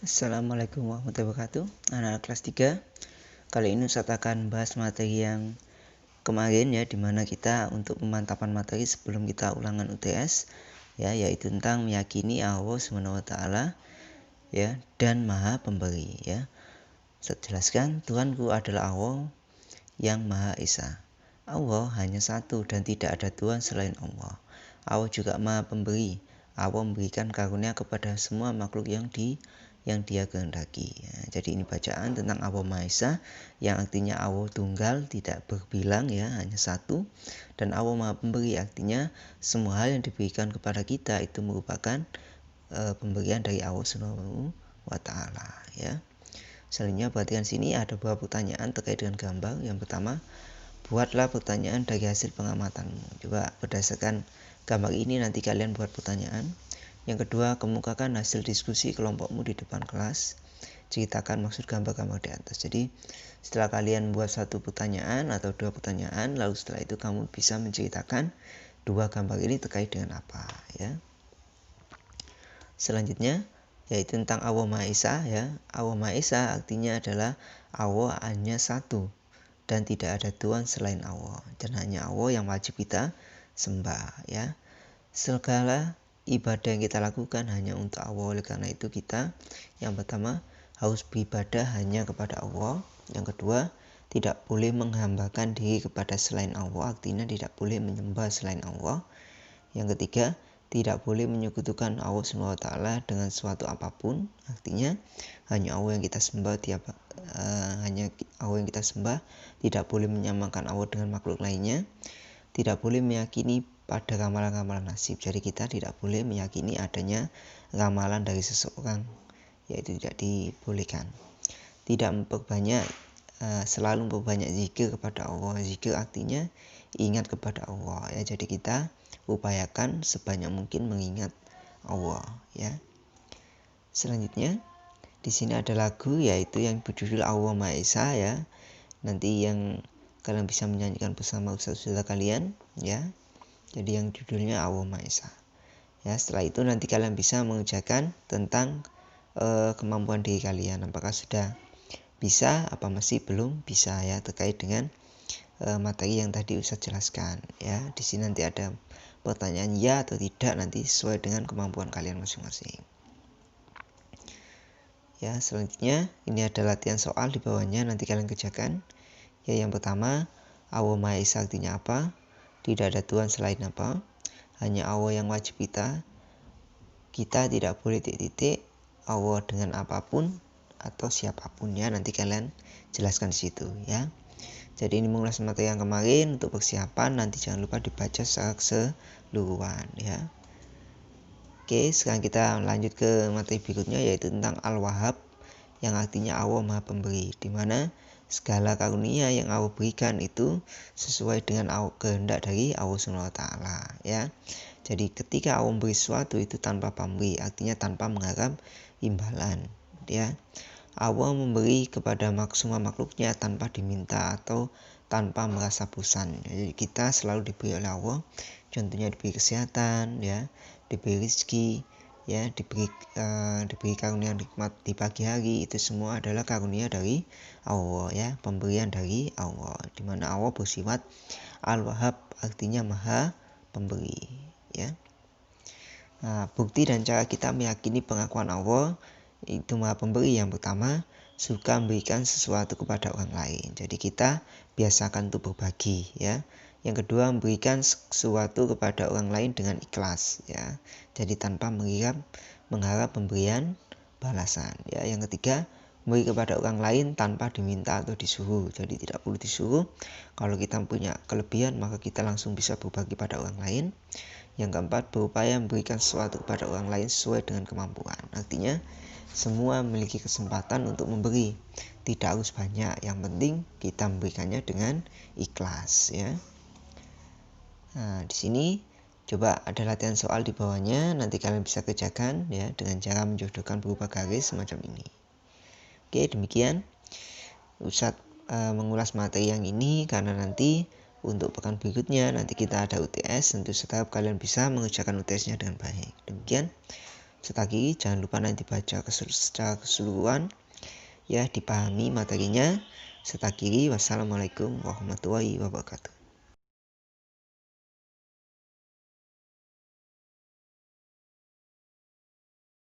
Assalamualaikum warahmatullahi wabarakatuh. Anak-anak kelas 3. Kali ini Ustadz akan bahas materi yang kemarin ya, dimana kita untuk pemantapan materi sebelum kita ulangan UTS ya, yaitu tentang meyakini Allah SWT ya dan Maha Pemberi ya. Ustadz jelaskan, Tuhanku adalah Allah yang Maha Esa. Allah hanya satu dan tidak ada Tuhan selain Allah. Allah juga Maha Pemberi. Allah memberikan karunia kepada semua makhluk yang Dia kehendaki. Ya, jadi ini bacaan tentang Allah Maha Esa, yang artinya Allah tunggal, tidak berbilang ya, hanya satu. Dan Allah Maha Pemberi, artinya semua hal yang diberikan kepada kita itu merupakan pemberian dari Allah Subhanahu wa Ta'ala ya. Selanjutnya perhatikan sini ada beberapa pertanyaan terkait dengan gambar. Yang pertama, buatlah pertanyaan dari hasil pengamatanmu. Coba berdasarkan gambar ini nanti kalian buat pertanyaan. Yang kedua, kemukakan hasil diskusi kelompokmu di depan kelas. Ceritakan maksud gambar-gambar di atas. Jadi setelah kalian buat satu pertanyaan atau dua pertanyaan, lalu setelah itu kamu bisa menceritakan dua gambar ini terkait dengan apa ya. Selanjutnya yaitu tentang Allah Maha Esa ya. Allah Maha Esa artinya adalah Allah hanya satu dan tidak ada Tuhan selain Allah, dan hanya Allah yang wajib kita sembah ya. Segala ibadah yang kita lakukan hanya untuk Allah. Oleh karena itu kita yang pertama harus beribadah hanya kepada Allah. Yang kedua, tidak boleh menghambakan diri kepada selain Allah, artinya tidak boleh menyembah selain Allah. Yang ketiga, tidak boleh menyekutukan Allah SWT dengan suatu apapun, artinya hanya Allah yang kita sembah, hanya Allah yang kita sembah, tidak boleh menyamakan Allah dengan makhluk lainnya. Tidak boleh meyakini pada ramalan-ramalan nasib. Jadi kita tidak boleh meyakini adanya ramalan dari seseorang, yaitu tidak dibolehkan. Tidak memperbanyak, selalu memperbanyak zikir kepada Allah. Zikir artinya ingat kepada Allah ya. Jadi kita upayakan sebanyak mungkin mengingat Allah ya. Selanjutnya di sini ada lagu yaitu yang berjudul Allah Maha Esa ya. Nanti yang kalian bisa menyanyikan bersama ustaz-ustaz kalian ya. Jadi yang judulnya Allah Maha Esa ya. Setelah itu nanti kalian bisa mengerjakan tentang kemampuan diri kalian, apakah sudah bisa apa masih belum bisa ya, terkait dengan materi yang tadi Ustaz jelaskan ya. Di sini nanti ada pertanyaan ya atau tidak, nanti sesuai dengan kemampuan kalian masing-masing ya. Selanjutnya ini ada latihan soal di bawahnya, nanti kalian kerjakan ya. Yang pertama, Allah Maha Esa artinya apa? Tidak ada Tuhan selain apa? Hanya Allah yang wajib kita tidak boleh titik-titik Allah dengan apapun atau siapapun ya. Nanti kalian jelaskan di situ ya. Jadi ini mengulas materi yang kemarin untuk persiapan, nanti jangan lupa dibaca secara keseluruhan ya. Oke, sekarang kita lanjut ke materi berikutnya yaitu tentang Al-Wahhab, yang artinya Allah Maha Pemberi, di mana segala karunia yang Allah berikan itu sesuai dengan kehendak dari Allah SWT ya. Jadi ketika Allah memberi sesuatu itu tanpa pamrih, artinya tanpa mengharap imbalan ya. Allah memberi kepada semua makhluknya tanpa diminta atau tanpa merasa bosan. Jadi kita selalu diberi oleh Allah, contohnya diberi kesehatan ya, diberi rezeki ya, diberi karunia nikmat di pagi hari. Itu semua adalah karunia dari Allah ya, pemberian dari Allah, di mana Allah bersifat Al-Wahhab, artinya Maha Pemberi ya. Nah, bukti dan cara kita meyakini pengakuan Allah itu Maha Pemberi, yang pertama, suka memberikan sesuatu kepada orang lain. Jadi kita biasakan untuk berbagi ya. Yang kedua, memberikan sesuatu kepada orang lain dengan ikhlas ya. Jadi tanpa mengharap pemberian balasan ya. Yang ketiga, memberi kepada orang lain tanpa diminta atau disuruh. Jadi tidak perlu disuruh. Kalau kita punya kelebihan, maka kita langsung bisa berbagi pada orang lain. Yang keempat, berupaya memberikan sesuatu kepada orang lain sesuai dengan kemampuan. Artinya semua memiliki kesempatan untuk memberi. Tidak harus banyak, yang penting kita memberikannya dengan ikhlas ya. Nah, di sini coba ada latihan soal di bawahnya, nanti kalian bisa kerjakan ya dengan cara menjodohkan berupa garis semacam ini. Oke, demikian Ustadz mengulas materi yang ini karena nanti untuk pekan berikutnya nanti kita ada UTS, tentu saya harap kalian bisa mengerjakan UTS-nya dengan baik. Demikian, Serta kiri jangan lupa nanti baca secara keseluruhan ya, dipahami materinya. Serta kiri, wassalamualaikum warahmatullahi wabarakatuh.